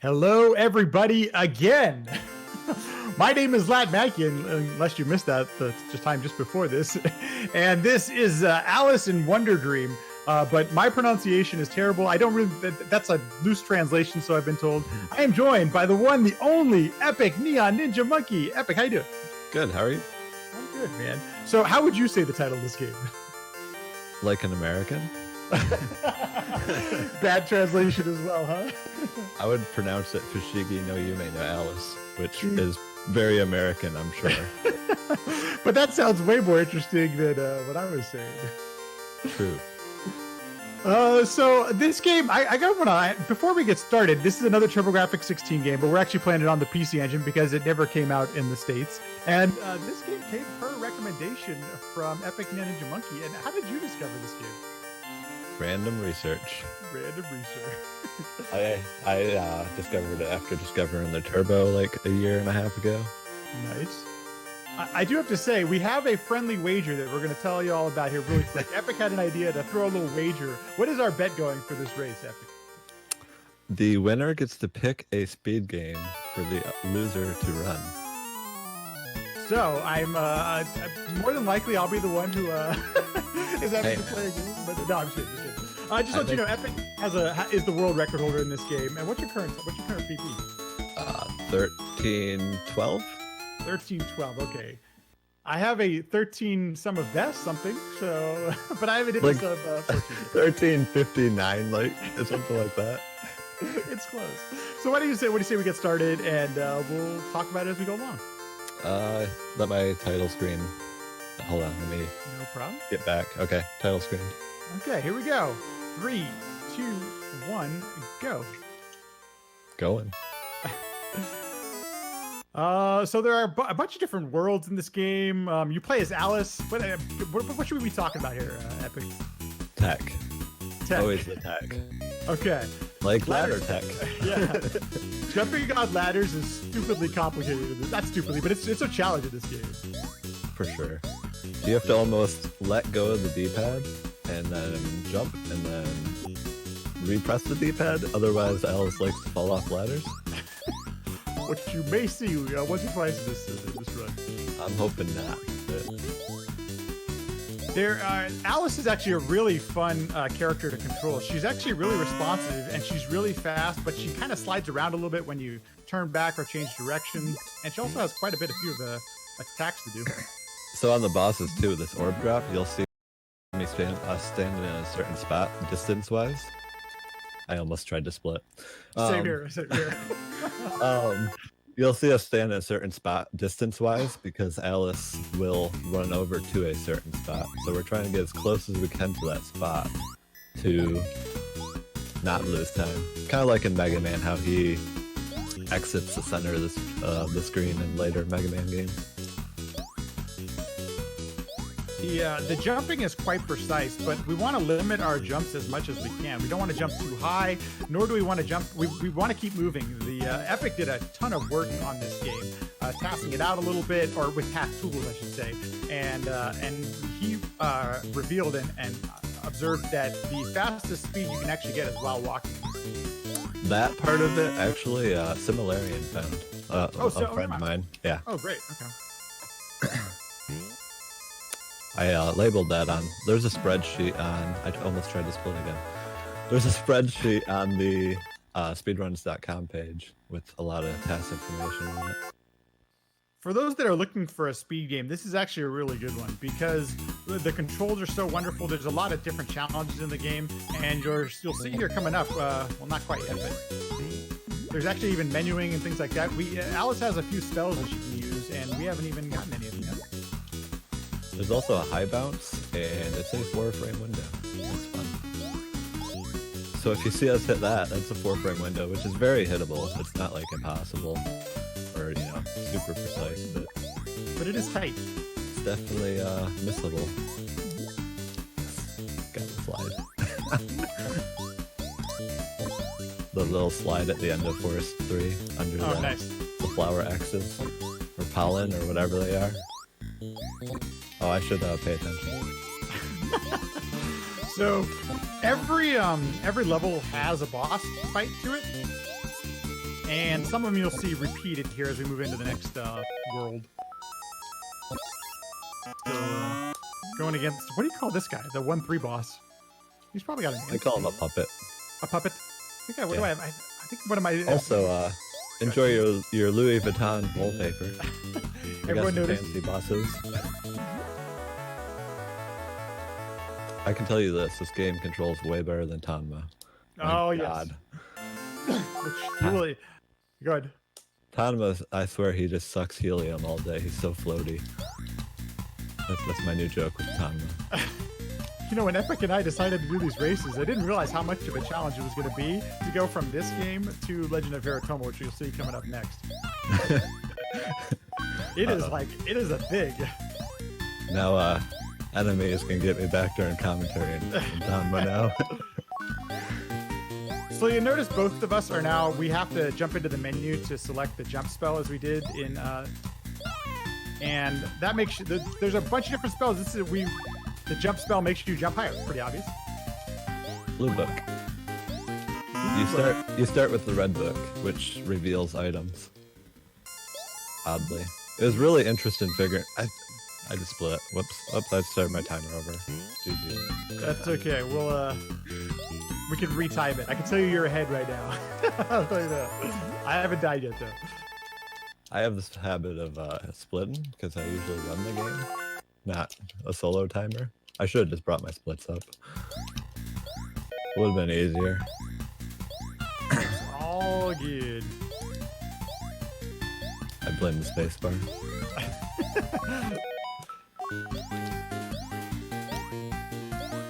Hello, everybody, again. My name is lattmackey, unless you missed that the time just before this. And this is Alice in Wonder Dream. But my pronunciation is terrible. I don't really, that's a loose translation, so I've been told. I am joined by the one, the only EpicNeonNinjaMonkey. Epic, how you doing? Good, how are you? I'm good, man. So how would you say the title of this game? Like an American? Bad translation as well, huh? I would pronounce it Fushigi no yume no Alice, which is very American, I'm sure. But that sounds way more interesting than what I was saying. True. So this game, I got one on. Before we get started, this is another TurboGrafx 16 game, but we're actually playing it on the PC Engine because it never came out in the States. And this game came per recommendation from EpicNeonNinjaMonkey. And how did you discover this game? Random research. Random research. I discovered it after discovering the Turbo like a year and a half ago. Nice. I do have to say, we have a friendly wager that we're going to tell you all about here really quick. Epic had an idea to throw a little wager. What is our bet going for this race, Epic? The winner gets to pick a speed game for the loser to run. So I'm more than likely I'll be the one who is having to play a game. But no, I'm just kidding. Just let you know, Epic is the world record holder in this game. And what's your current PP? 1312. 1312. Okay, I have a 13 some of best something. So, but I have a difference of 14. 1359, like something like that. It's close. So what do you say we get started and we'll talk about it as we go along. Let my title screen. Hold on, let me. No problem. Get back. Okay, title screen. Okay, here we go. 3, 2, 1, go. Going. So there are a bunch of different worlds in this game. You play as Alice. What should we be talking about here, Epic? Tech. Always the tech. Okay. Like ladder tech. Yeah. Jumping on ladders is stupidly complicated. Not stupidly, but it's a challenge in this game. For sure. You have to almost let go of the D-pad and then jump and then repress the D-pad. Otherwise, Alice likes to fall off ladders. What you may see once or twice in this run. I'm hoping not. Alice is actually a really fun character to control. She's actually really responsive and she's really fast, but she kind of slides around a little bit when you turn back or change direction. And she also has quite a few of the attacks to do. So on the bosses too, this orb drop, you'll see me standing in a certain spot distance-wise. I almost tried to split. Same here. You'll see us stand in a certain spot distance-wise because Alice will run over to a certain spot. So we're trying to get as close as we can to that spot to not lose time. Kind of like in Mega Man, how he exits the center of the screen in later Mega Man games. The jumping is quite precise, but we want to limit our jumps as much as we can. We don't want to jump too high, nor do we want to jump. We want to keep moving. The Epic did a ton of work on this game, tasking it out a little bit, or with task tools, I should say. And he revealed and observed that the fastest speed you can actually get is while walking. That part of it, actually, Similarian found. A friend of mine. Yeah. Oh, great. Okay. I labeled that on. There's a spreadsheet on. I almost tried to split again. There's a spreadsheet on the speedruns.com page with a lot of task information on it. For those that are looking for a speed game, this is actually a really good one because the controls are so wonderful. There's a lot of different challenges in the game, and you'll see here coming up. Well, not quite yet, but there's actually even menuing and things like that. Alice has a few spells that she can use, and we haven't even gotten any of them yet. There's also a high bounce, and it's a 4-frame window. That's fun. So if you see us hit that, that's a 4-frame window, which is very hittable. It's not like impossible or super precise, but it is tight. It's definitely missable. Got the slide. The little slide at the end of Forest 3 under the flower X's or pollen or whatever they are. Oh, I should pay attention. So every level has a boss fight to it. And some of them you'll see repeated here as we move into the next world. So, going against, what do you call this guy? The 1-3 boss. He's probably got a name. I call him a puppet. A puppet? Okay, what do I have? I think one of my... Also, enjoy your Louis Vuitton wallpaper. I got some fancy bosses. I can tell you this game controls way better than Tanma. Oh, yes. Which really... Good. Tanma, I swear he just sucks helium all day. He's so floaty. That's my new joke with Tanma. You know, when Epic and I decided to do these races, I didn't realize how much of a challenge it was going to be to go from this game to Legend of Veritomo, which you'll see coming up next. It is a big. Now, enemies can get me back during commentary and Tanma now. So you notice both of us are now, we have to jump into the menu to select the jump spell as we did in, and that makes you, there's a bunch of different spells. The jump spell makes you jump higher. Pretty obvious. Blue book. You start with the red book, which reveals items. Oddly, it was really interesting figuring. I just split. Whoops! I started my timer over. GG. That's okay. We can retime it. I can tell you you're ahead right now. I'll tell you that. I haven't died yet though. I have this habit of splitting because I usually run the game, not a solo timer. I should have just brought my splits up. Would have been easier. It's all good. I blame the spacebar.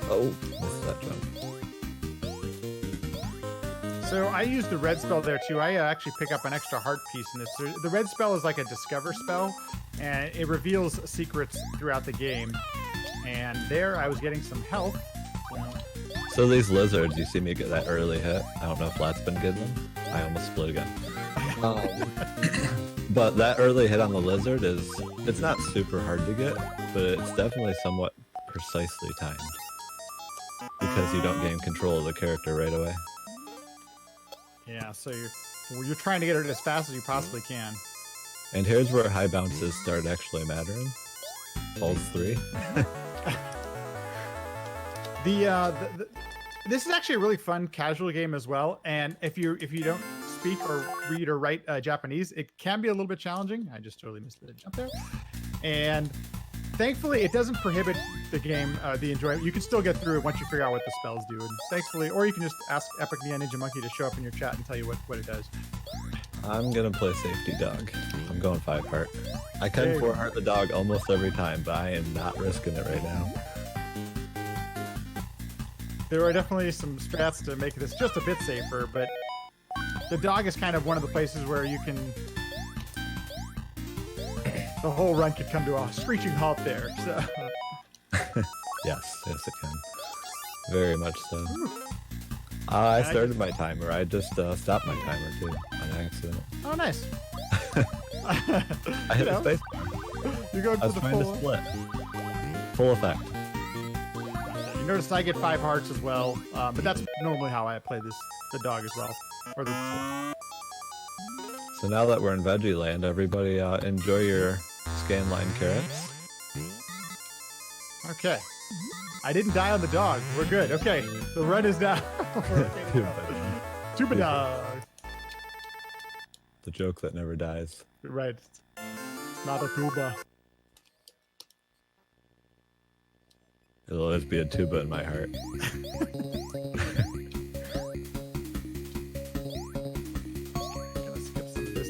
Oh, missed that jump. So I use the red spell there too. I actually pick up an extra heart piece in this. The red spell is like a discover spell, and it reveals secrets throughout the game. And there I was getting some health. So these lizards, you see me get that early hit. I don't know if Lat's been getting them. I almost split again. But that early hit on the lizard it's not super hard to get, but it's definitely somewhat precisely timed. Because you don't gain control of the character right away. Yeah, so you're trying to get it as fast as you possibly can. And here's where high bounces start actually mattering. Pulse 3. This is actually a really fun casual game as well. And if you don't speak or read or write Japanese, it can be a little bit challenging. I just totally missed the jump there. And thankfully, it doesn't prohibit the game, the enjoyment. You can still get through it once you figure out what the spells do. And thankfully, or you can just ask EpicNeonNinjaMonkey to show up in your chat and tell you what it does. I'm gonna play safety dog. I'm going 5 heart. I can 4 heart the dog almost every time, but I am not risking it right now. There are definitely some strats to make this just a bit safer, but the dog is kind of one of the places where you can... The whole run could come to a screeching halt there, so... Yes, it can. Very much so. I started my timer. I just stopped my timer too, on accident. Oh, nice. I hit the space bar. You're going for the trying to split. Full effect. You notice I get 5 hearts as well, but that's normally how I play the dog as well. So now that we're in Veggie Land, everybody enjoy your scanline carrots. Okay. I didn't die on the dog. We're good. Okay. The run is down. Tuba dog. The joke that never dies. Right. It's not a tuba. It'll always be a tuba in my heart.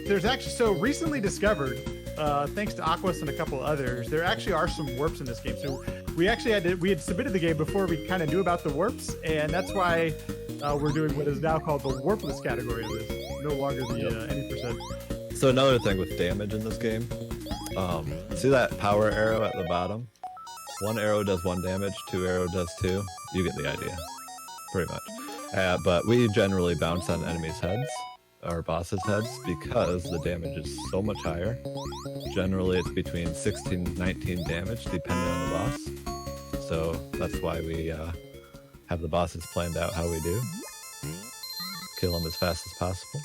There's actually, so recently discovered, thanks to Aquas and a couple others, there actually are some warps in this game. So we actually we had submitted the game before we kind of knew about the warps, and that's why we're doing what is now called the warpless category of this. No longer the any percent. So another thing with damage in this game, see that power arrow at the bottom? 1 arrow does 1 damage, 2 arrow does 2. You get the idea, pretty much. But we generally bounce on enemies' heads, or bosses' heads, because the damage is so much higher. Generally, it's between 16 and 19 damage, depending on the boss. So that's why we have the bosses planned out how we do. Kill them as fast as possible.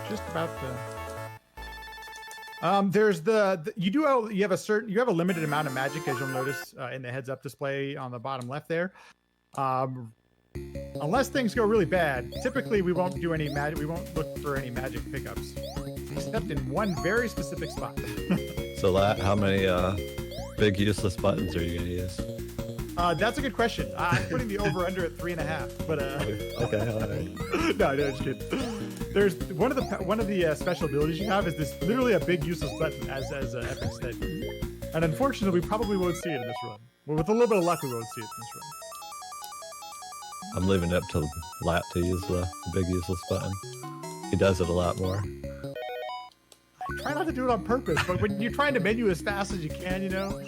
just about the. There's you have a limited amount of magic, as you'll notice in the heads up display on the bottom left there. Unless things go really bad, typically we won't do any magic. We won't look for any magic pickups, except in one very specific spot. So how many big useless buttons are you gonna use? That's a good question. I'm putting the over under at 3.5. But okay, all right. no, just kidding. There's one of the special abilities you have is this literally a big useless button, as Epic said, and unfortunately we probably won't see it in this run. Well, with a little bit of luck, we won't see it in this run. I'm leaving it up to Lat to use the big useless button. He does it a lot more. I try not to do it on purpose, but when you're trying to menu as fast as you can, you know.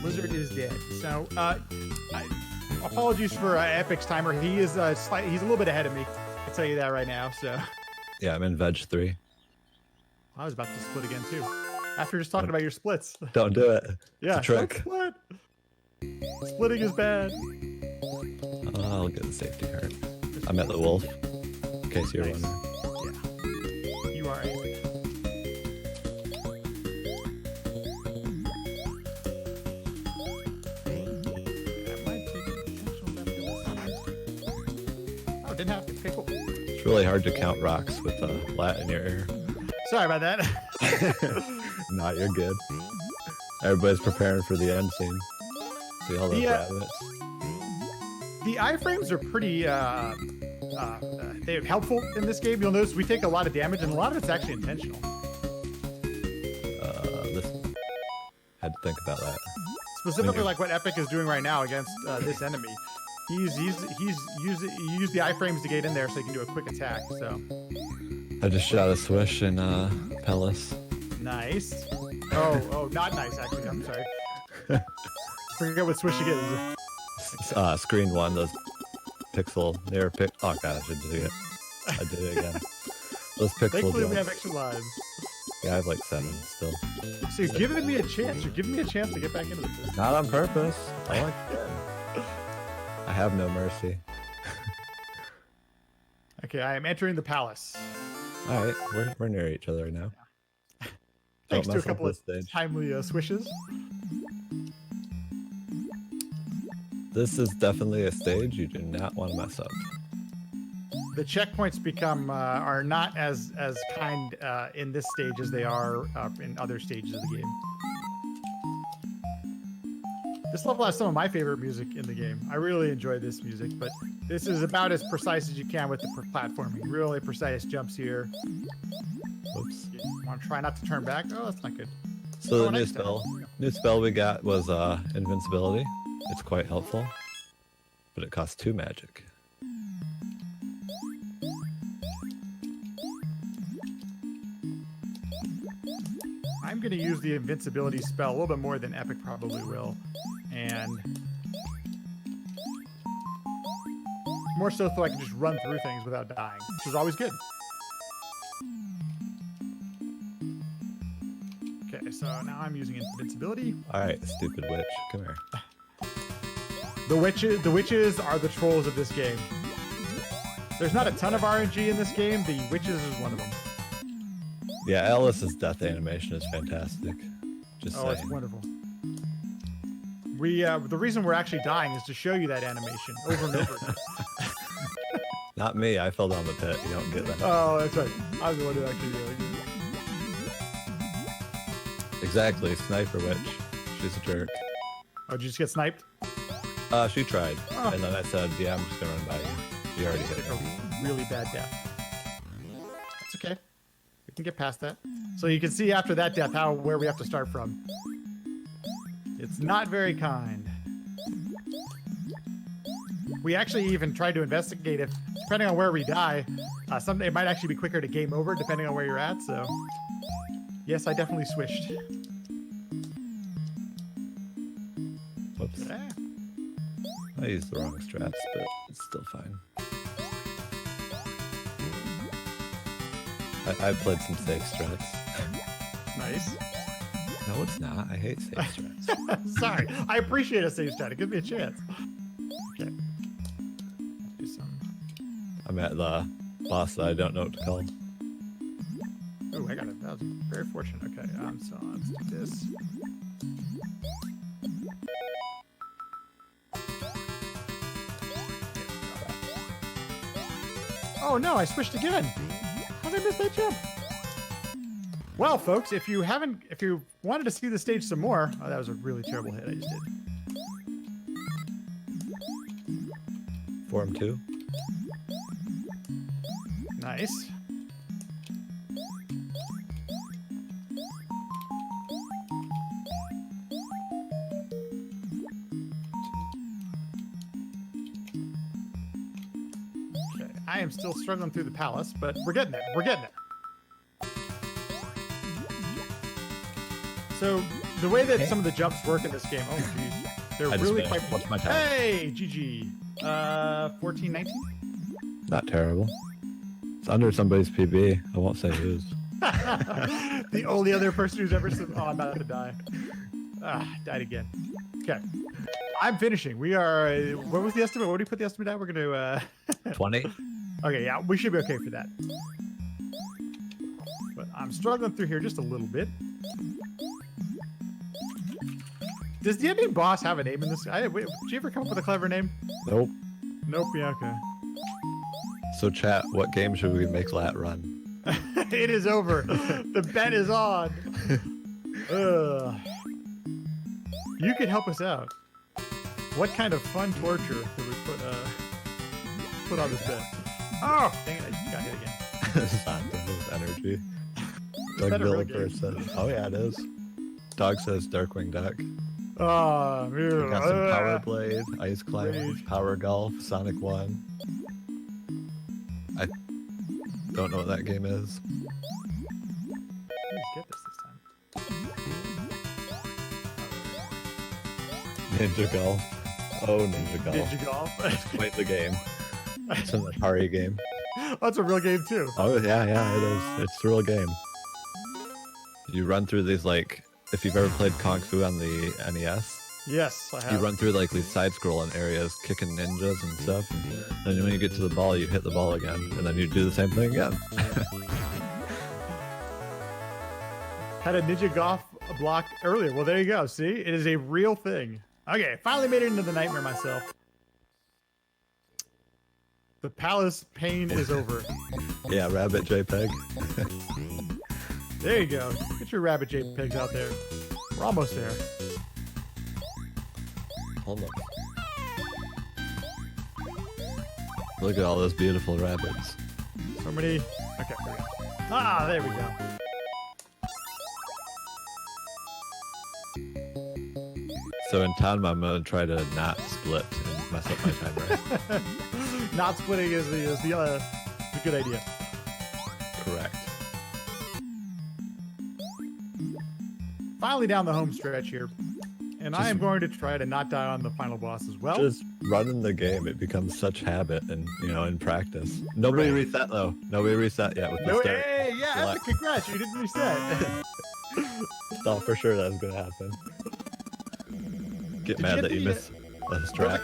Blizzard is dead. So, apologies for Epic's timer. He is he's a little bit ahead of me. I'll tell you that right now. So, yeah, I'm in Veg 3. I was about to split again too. After just talking about your splits. Don't do it. Yeah, it's a trick. Don't split. Splitting is bad. I'll get the safety card. I'm at the wolf. In case you're wondering. Yeah, you are Epic. Didn't have to. Okay, cool. It's really hard to count rocks with a Lat in your ear. Sorry about that. Nah, you're good. Everybody's preparing for the end scene. See all those rabbits. The iframes are pretty they're helpful in this game. You'll notice we take a lot of damage, and a lot of it's actually intentional. Had to think about that. Specifically, like what Epic is doing right now against this enemy. He used the iframes to get in there so he can do a quick attack. So I just shot a swish in Pellis. Nice. Oh, not nice actually. I'm sorry. Forget what Fushigi is. Screen 1, those pixel near pick. Oh god, I should do it. I did it again. Those pixel. Thankfully, jumps. we have extra lives. Yeah, I have like 7 still. So you're giving me a chance. You're giving me a chance to get back into this. Not on purpose. I like that. I have no mercy. Okay, I am entering the palace. All right, we're near each other now. Thanks to a couple of timely swishes. This is definitely a stage you do not want to mess up. The checkpoints are not as kind in this stage as they are in other stages of the game. This level has some of my favorite music in the game. I really enjoy this music, but this is about as precise as you can with the platforming. Really precise jumps here. Oops. You want to try not to turn back? Oh, that's not good. So the new spell we got was invincibility. It's quite helpful, but it costs 2 magic. I'm going to use the invincibility spell a little bit more than Epic probably will. And more so I can just run through things without dying, which is always good. Okay, so now I'm using invincibility. All right, stupid witch, come here. The witches are the trolls of this game. There's not a ton of RNG in this game. The witches is one of them. Yeah, Alice's death animation is fantastic. Just saying. It's wonderful. The reason we're actually dying is to show you that animation over and over again. Not me, I fell down the pit. You don't get that. Oh, that's right. I was the one who actually did it. Exactly, sniper witch. She's a jerk. Oh, did you just get sniped? She tried. Oh. And then I said, yeah, I'm just gonna run by you. You already hit a really bad death. It's okay. We can get past that. So you can see after that death where we have to start from. It's not very kind. We actually even tried to investigate if, depending on where we die, it might actually be quicker to game over depending on where you're at. So, yes, I definitely swished. Whoops. Yeah. I used the wrong strats, but it's still fine. I played some safe strats. Nice. No, it's not. I hate save strats. Sorry. I appreciate a save strat. It gives me a chance. Okay. Do some. I'm at the boss that I don't know what to call. Oh, I got it. That was very fortunate. Okay. So let's do this. Oh no, I switched again. How did I miss that jump? Well, folks, if you wanted to see the stage some more, oh, that was a really terrible hit I just did. Form 2. Nice. Okay, I am still struggling through the palace, but we're getting there. We're getting there. So the way that some of the jumps work in this game, oh geez, they're really quite. What's my time? Hey, GG. 14-19. Not terrible. It's under somebody's PB. I won't say whose. The only other person who's ever said, "Oh, I'm about to die." Died again. Okay, I'm finishing. We are. What was the estimate? What did we put the estimate at? We're gonna. 20. Okay, yeah, we should be okay for that. But I'm struggling through here just a little bit. Does the ending boss have a name in this? Did you ever come up with a clever name? Nope. Nope. Yeah. Okay. So chat, what game should we make Lat run? It is over. The bet is on. You can help us out. What kind of fun torture do we put on this bet? Oh, dang it! I just got hit again. It's not his energy. Like that a real Villager says. Oh yeah, it is. Dog says Darkwing Duck. Oh, We got some Power Blade, Ice Climb, Power Golf, Sonic 1. I don't know what that game is. Let's get this time. Ninja Golf. Oh, Ninja Golf. Ninja Golf. It's quite the game. It's an Atari game. Oh, it's a real game too. Oh yeah, it is. It's a real game. You run through these, like, if you've ever played Kung Fu on the NES, Yes, I have. you run through like these side-scrolling areas, kicking ninjas and stuff. And then when you get to the ball, you hit the ball again, and then you do the same thing again. Had a Ninja Golf block earlier. Well, there you go. See, it is a real thing. Okay, finally made it into the nightmare myself. The palace pain is over. Yeah, Rabbit JPEG. There you go. Get your rabbit JPEGs out there. We're almost there. Hold on. Look at all those beautiful rabbits. So many. Okay, there we go. Ah, there we go. So in time, I'm gonna try to not split and mess up my timer. Not splitting is the good idea. Correct. Finally down the home stretch here. And I am going to try to not die on the final boss as well. Just running the game, it becomes such habit, and in practice. Nobody reset though. Nobody reset yet with the start. Hey, yeah, Epic, congrats, you didn't reset. Thought for sure that was gonna happen. Get mad that you missed a strat.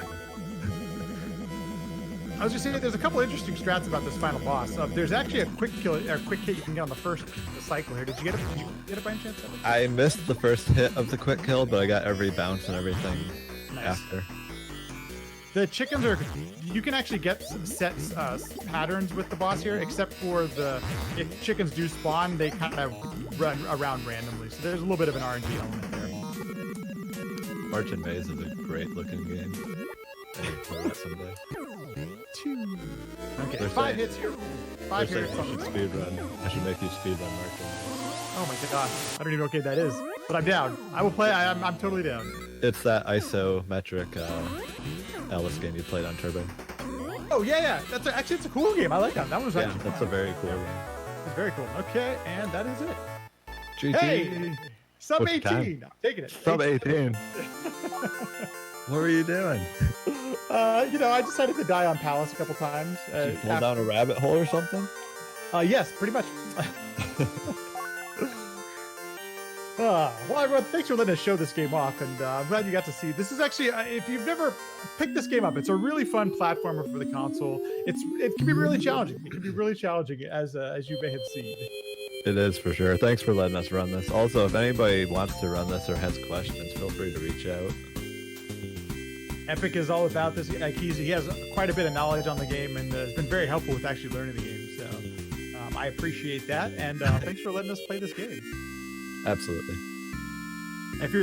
I was just saying, there's a couple interesting strats about this final boss. There's actually a quick kill, or quick hit you can get on the first cycle here. Did you get it? Did you get it by any chance? I missed the first hit of the quick kill, but I got every bounce and everything after. The chickens are. You can actually get set patterns with the boss here, except for if chickens do spawn, they kind of run around randomly. So there's a little bit of an RNG element there. March and Maze is a great looking game. I need to play that someday. Okay, They're 5 saying- hits here. 5 They're here. saying you should speed run. I should make you speed run March and Maze. Oh my god, I don't even know what game that is, but I'm down. I will play. I'm totally down. It's that isometric Alice game you played on Turbo. Oh yeah. Actually it's a cool game. I like that. That was Yeah, actually that's a very cool game. it's very cool. Okay, and that is it. GG. Hey, sub What's your 18. time? I'm taking it. Sub 18. What were you doing? I decided to die on Palace a couple times. Did you fall down a rabbit hole or something? Yes, pretty much. Well, everyone, thanks for letting us show this game off, and I'm glad you got to see. This is actually, if you've never picked this game up, it's a really fun platformer for the console. It can be really challenging. It can be really challenging, as you may have seen. It is for sure. Thanks for letting us run this. Also, if anybody wants to run this or has questions, feel free to reach out. Epic is all about this. He has quite a bit of knowledge on the game, and has been very helpful with actually learning the game. So I appreciate that, and thanks for letting us play this game. Absolutely. If you're